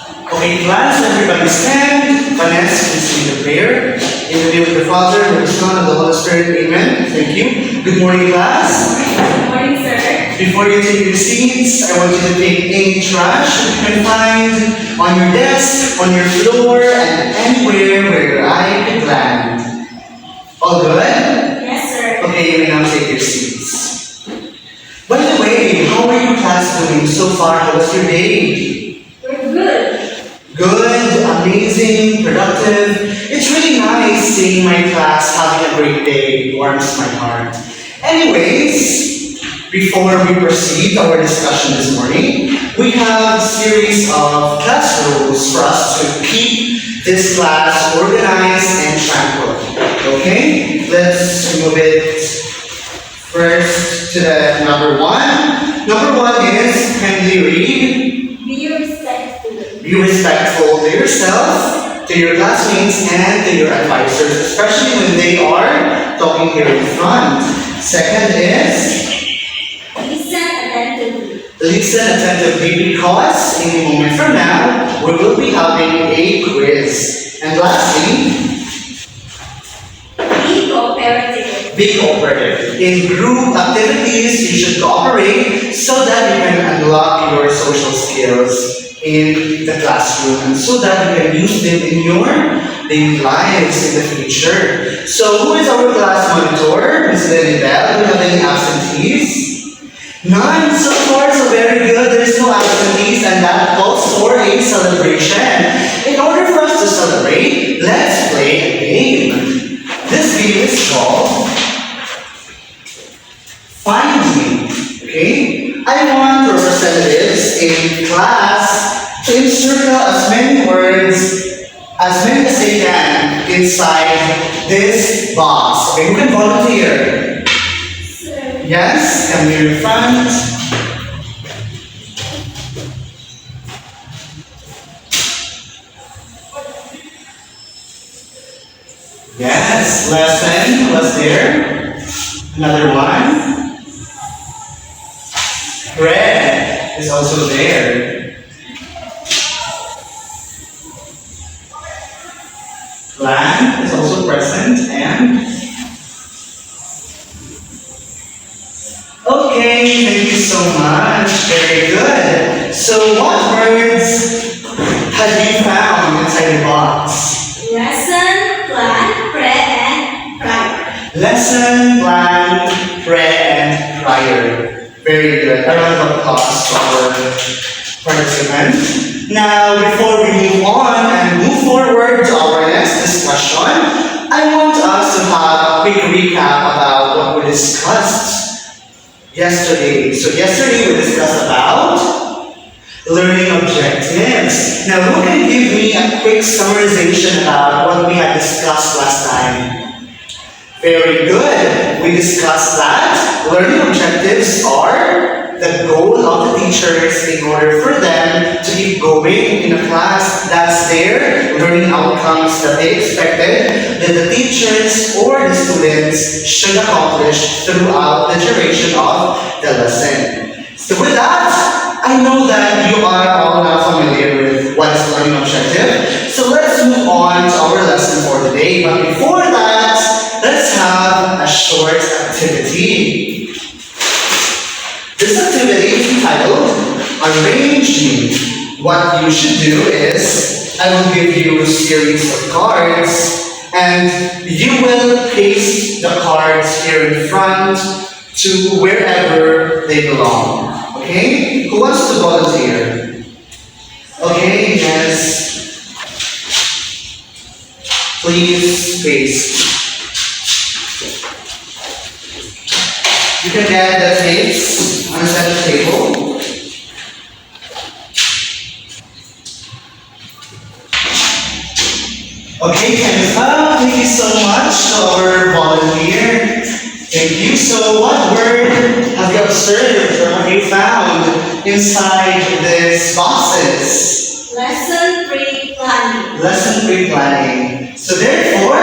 Okay, class, everybody stand. Vanessa, please lead the prayer. In the name of the Father, and of the Son, and of the Holy Spirit. Amen. Thank you. Good morning, class. Good morning, sir. Before you take your seats, I want you to take any trash that you can find on your desk, on your floor, and anywhere where your eye could land. All good? Yes, sir. Okay, you may now take your seats. By the way, how are you class doing so far? How was your day? We're good. Good, amazing, productive. It's really nice seeing my class having a great day. It warms my heart. Anyways, before we proceed our discussion this morning, we have a series of class rules for us to keep this class organized and tranquil. Okay? Let's move it first to the number one. Number one is kindly read. Be respectful. Be respectful to yourself, to your classmates, and to your advisors, especially when they are talking here in front. Second is Listen attentively. listen attentively because in a moment from now we will be having a quiz. And lastly, Be cooperative. be cooperative. In group activities, you should cooperate so that you can unlock your social skills in the classroom and so that you can use them in your daily lives in the future. So, who is our class monitor? Ms. Lenny Bell. Do we have any absentees? None so far, so very good. There's no absentees, and that calls for a celebration. In order for us to celebrate, let's play a game. This game is called Find Me. Okay? I want representatives in class to encircle as many words, as many as they can, inside this box. Okay, who can volunteer? Sir. Yes, come here in front. Yes, lesson was there. Another one. Red is also there. Land is also present and okay, thank you so much. Very good. So what words have you found inside the box? Lesson, plan, pray, and prior. Lesson, plan, pray, and prior. Very good. A round of applause to our participants. Now, before we move on and move forward to our next discussion, I want us to have a quick recap about what we discussed yesterday. So yesterday we discussed about learning objectives. Now, who can give me a quick summarization about what we had discussed last time? Very good. We discussed that learning objectives are the goal of the teachers in order for them to keep going in a class. That's their learning outcomes that they expected that the teachers or the students should accomplish throughout the duration of the lesson. So with that, I know that you are all now familiar with what is learning objective. So let's move on to our lesson for today. But before that, let's have a short activity. This activity is entitled Arrange Me. What you should do is, I will give you a series of cards and you will paste the cards here in front to wherever they belong. Okay? Who wants to volunteer? Okay, yes. Please paste. You can get the tapes on the center table. Okay, Kenneth, thank you so much to our volunteer. Thank you. So what word have you observed or have you found inside these boxes? Lesson pre-planning. Lesson pre-planning. So therefore,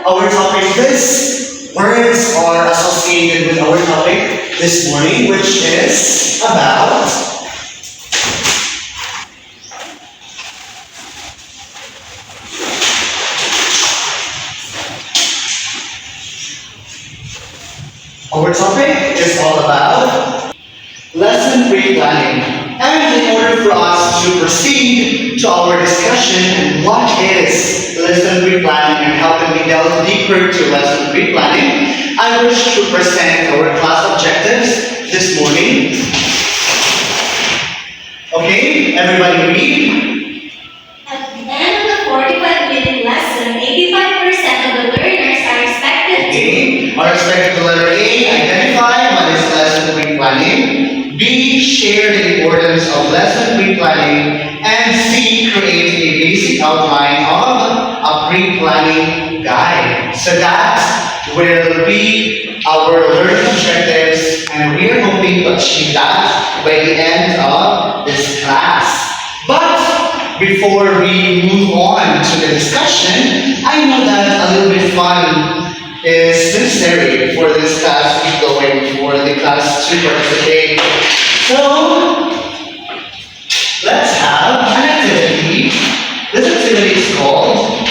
our topic, these words are associated with our topic this morning, which is about to proceed to our discussion on what is lesson pre-planning and how can we delve deeper to lesson pre-planning, I wish to present our class objectives this morning. Okay, everybody read. At the end of the 45-minute lesson, 85% of the learners are expected to A. Are expected to letter A. Identify what is lesson pre-planning. B. Share the importance of lesson pre-planning. And C. Create a basic outline of a pre-planning guide. So that will be our learning objectives, and we are hoping to achieve that by the end of this class. But before we move on to the discussion, I know that a little bit fun is necessary for this class to keep going, for the class to participate. So, let's have an activity. This activity is called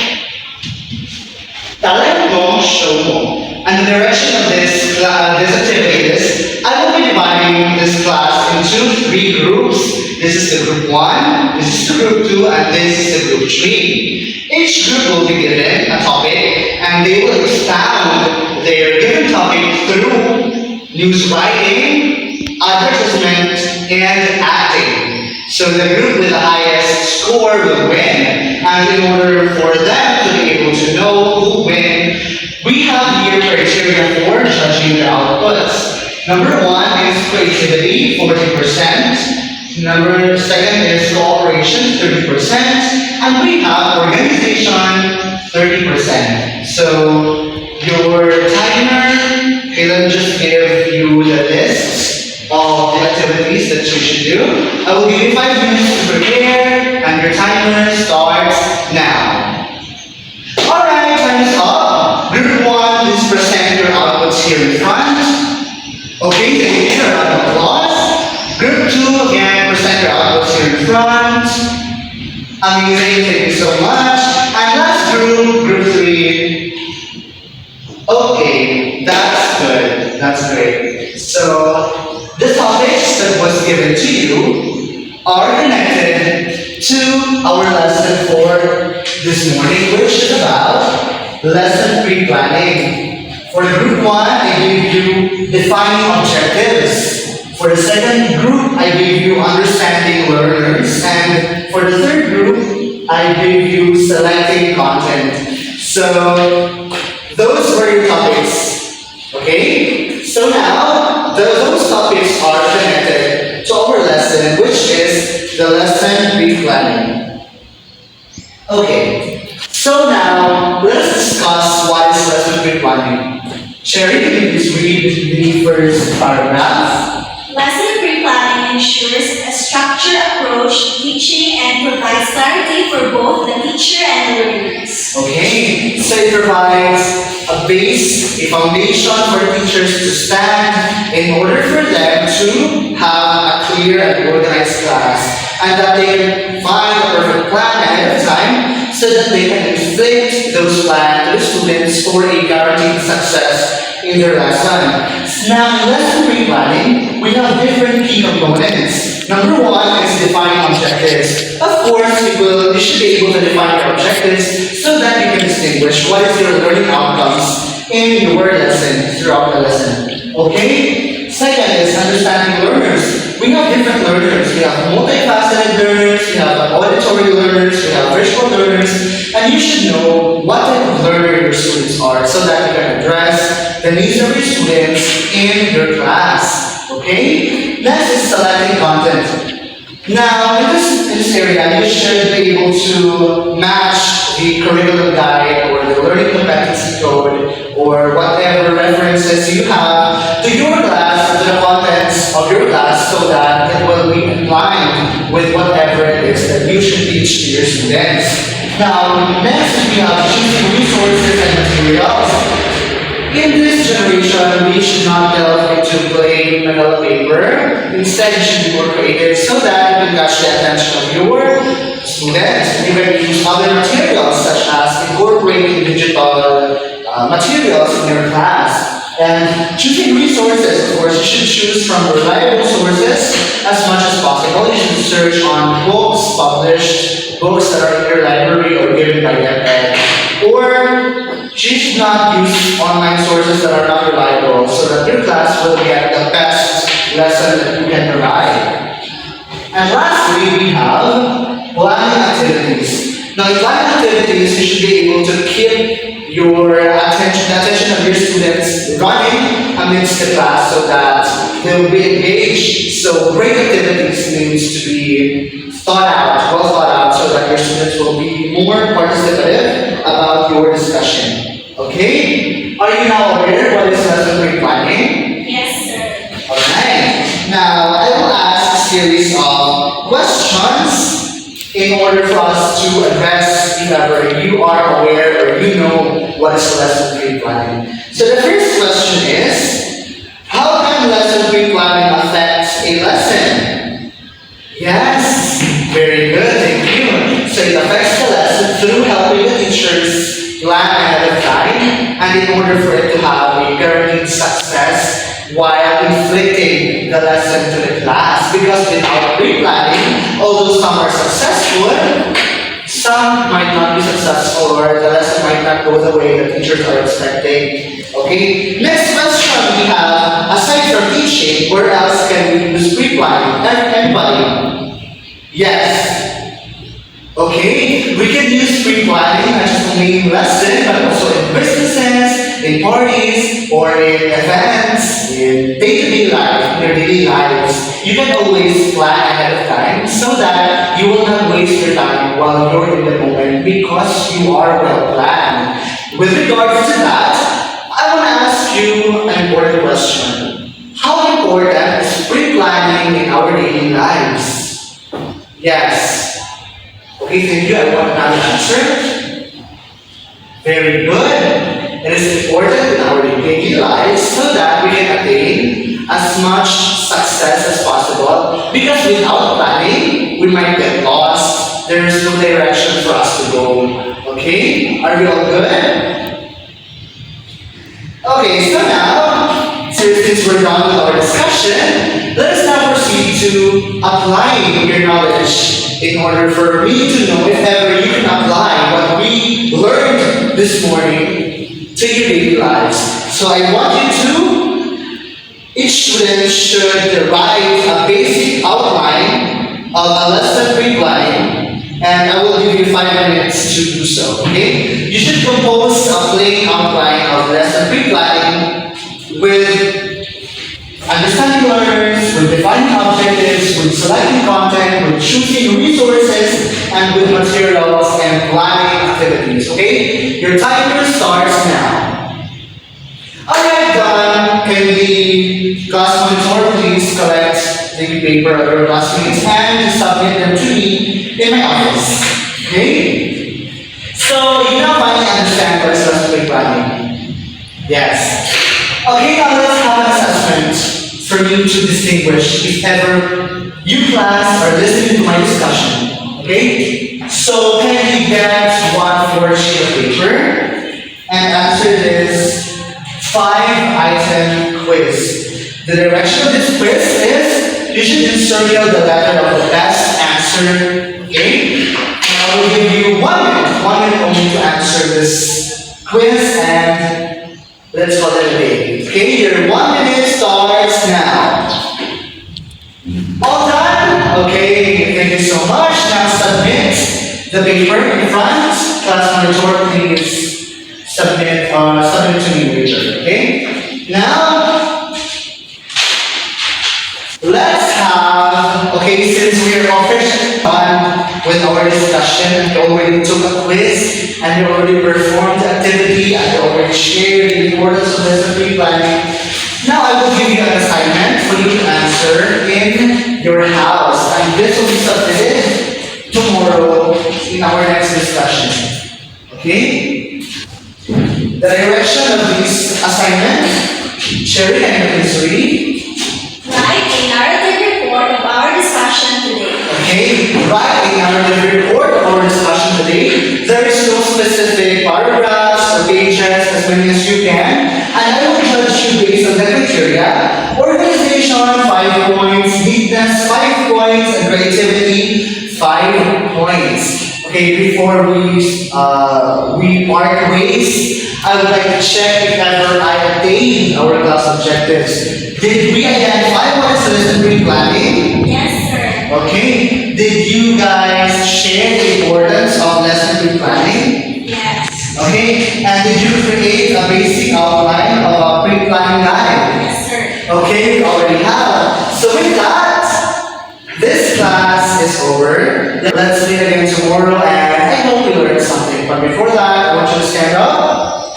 Talent Mo, Show Mo. And the direction of this activity is, I will be dividing this class into 3 groups. This is the group 1, this is the group 2, and this is the group 3. Each group will be given a topic, and they will expound their given topic through news writing, advertisement, and acting. So the group with the highest score will win. And in order for them to be able to know who win, we have here criteria for judging the outputs. Number 1 is creativity, 40%. Number 2nd is cooperation, 30%. And we have organization, 30%. So your timer, Kayla just gave you the list of the activities that you should do. I will give you 5 minutes to prepare, and your timer starts now. Alright, time is up. Group 1, please present your outputs here in front. Okay, thank you. A round of applause. Group 2, again, present your outputs here in front. Amazing, thank you so much. And last group, group 3. Okay, that's good. That's great. So, the topics that was given to you are connected to our lesson for this morning, which is about lesson pre-planning. For the group 1, I gave you defining objectives. For the second group, I gave you understanding learners. And for the third group, I gave you selecting content. So, those were your topics. Okay? So now, those topics are connected to our lesson, which is the lesson pre-planning. Okay, so now let's discuss what is lesson pre-planning. Sherry, can you please read the first paragraph? Lesson pre-planning ensures a structured approach to teaching and provides clarity for both the teacher and learners. Okay, so it provides a base, a foundation for teachers to stand in order for them to have a clear and organized class, and that they can find a perfect plan ahead of time so that they can inflict those plans to the students for a guaranteed success in their lesson. Now, in lesson pre-planning, we have different key components. Number 1 is defining objectives. Of course, you should be able to define your objectives so that you can distinguish what is your learning outcomes in your lesson throughout the lesson. Okay? Second is understanding learners. We have different learners. We have multifaceted learners, we have auditory learners, we have visual learners, and you should know what type of learner your students are so that you can address the needs of your students in your class. Okay? Next is selecting content. Now, in this area, you should be able to match the curriculum guide or the learning competency code or whatever references you have to your class, to the contents of your class, so that it will be in line with whatever it is that you should teach to your students. Now, next we have choosing resources and materials. In this generation, we should not delve into plain vanilla paper. Instead, you should be more creative so that you can catch the attention of your students. You can use other materials such as incorporating digital materials in your class. And choosing resources, of course, you should choose from reliable sources as much as possible. You should search on books, published books that are in your library or given by DepEd. Or you should not use online sources that are not reliable so that your class will get the best lesson that you can provide. And lastly, we have planning activities. Now, in planning activities, you should be able to keep your attention, the attention of your students running amidst the class so that they will be engaged. So break activities needs to be well thought out, so that your students will be more participative about your discussion. Okay? Are you now aware what is lesson break planning? Yes, sir. Alright. Now, I will ask a series of questions in order for us to address if ever you are aware or you know what is lesson pre-planning. So the first question is, how can lesson pre-planning affect a lesson? Yes, very good, thank you. So it affects the lesson through helping the teachers plan ahead of time and in order for it to have a guaranteed success while inflicting the lesson to the class. Because without pre-planning, although some are successful, some might not be successful or the lesson might not go the way the teachers are expecting. Okay? Next question we have, aside from teaching, where else can we use pre-planning? Anybody? Yes. Okay, we can use pre-planning not just only in lesson, but also in businesses, in parties, or in events, in day-to-day life, in your daily lives. You can always plan ahead of time so that you will not waste your time while you're in the moment because you are well planned. With regards to that, I want to ask you an important question. How important is pre-planning in our daily lives? Yes. Okay, thank you. I want another answer. Very good. It is important in our daily lives so that we can attain as much success as possible. Because without planning, we might get lost. There is no direction for us to go. Okay? Are we all good? Okay, so now, since we're done with our discussion, let us now proceed to applying your knowledge in order for me to know if ever you can apply what we learned this morning to your daily lives. So I want you to, each student should write a basic outline of a lesson pre-planning, and I will give you 5 minutes to do so, okay? You should compose a plain outline of lesson pre-planning with understanding learners, with defining objectives, with selecting content, with choosing resources, and with materials and planning activities, okay? Your timer starts now. Alright, done. Can the class monitor please collect the paper of your classmates and submit them to me in my office, okay? So, you now finally understand what is lesson planning. Yes. Okay, now let's have an assessment for you to distinguish if ever you class are listening to my discussion. Okay? So can you get one for sheet of paper and answer this 5-item quiz. The direction of this quiz is you should encircle the letter of the best answer. Okay? And I will give you 1 minute. 1 minute only to answer this quiz and let's call it a day. Okay, your 1 minute starts now. All done? Okay, thank you so much. Now submit the paper in front. Class monitor, please submit to me later. Okay? Now let's have, okay, since we are officially done with our discussion and you already took a quiz and you already performed the activity and you already shared the importance of lesson pre-planning, now I will give you an assignment for you to answer in your house and this will be submitted tomorrow in our next discussion. Okay? The direction of this assignment, Sherry, can you please read? Write a narrative report of our discussion today. Okay, write a narrative report of our discussion today. There is no specific paragraphs or pages, as many as you can, and I will judge issue based on the criteria. Organization, 5 points. Neatness, 5 points. And creativity, 5 points. Okay, before we part ways, I would like to check if ever I attained our class objectives. Did we identify what is lesson pre-planning? Yes, sir. Okay. Did you guys share the importance of lesson pre-planning? Yes. Okay. And did you create a basic outline of a pre-planning guide? Yes, sir. Okay, we already have. So with that, this class is over. Let's meet again tomorrow, and I hope you learned something. But before that, I want you to stand up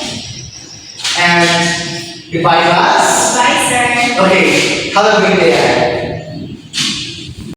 and goodbye, class. Bye, sir. Okay, have a great day.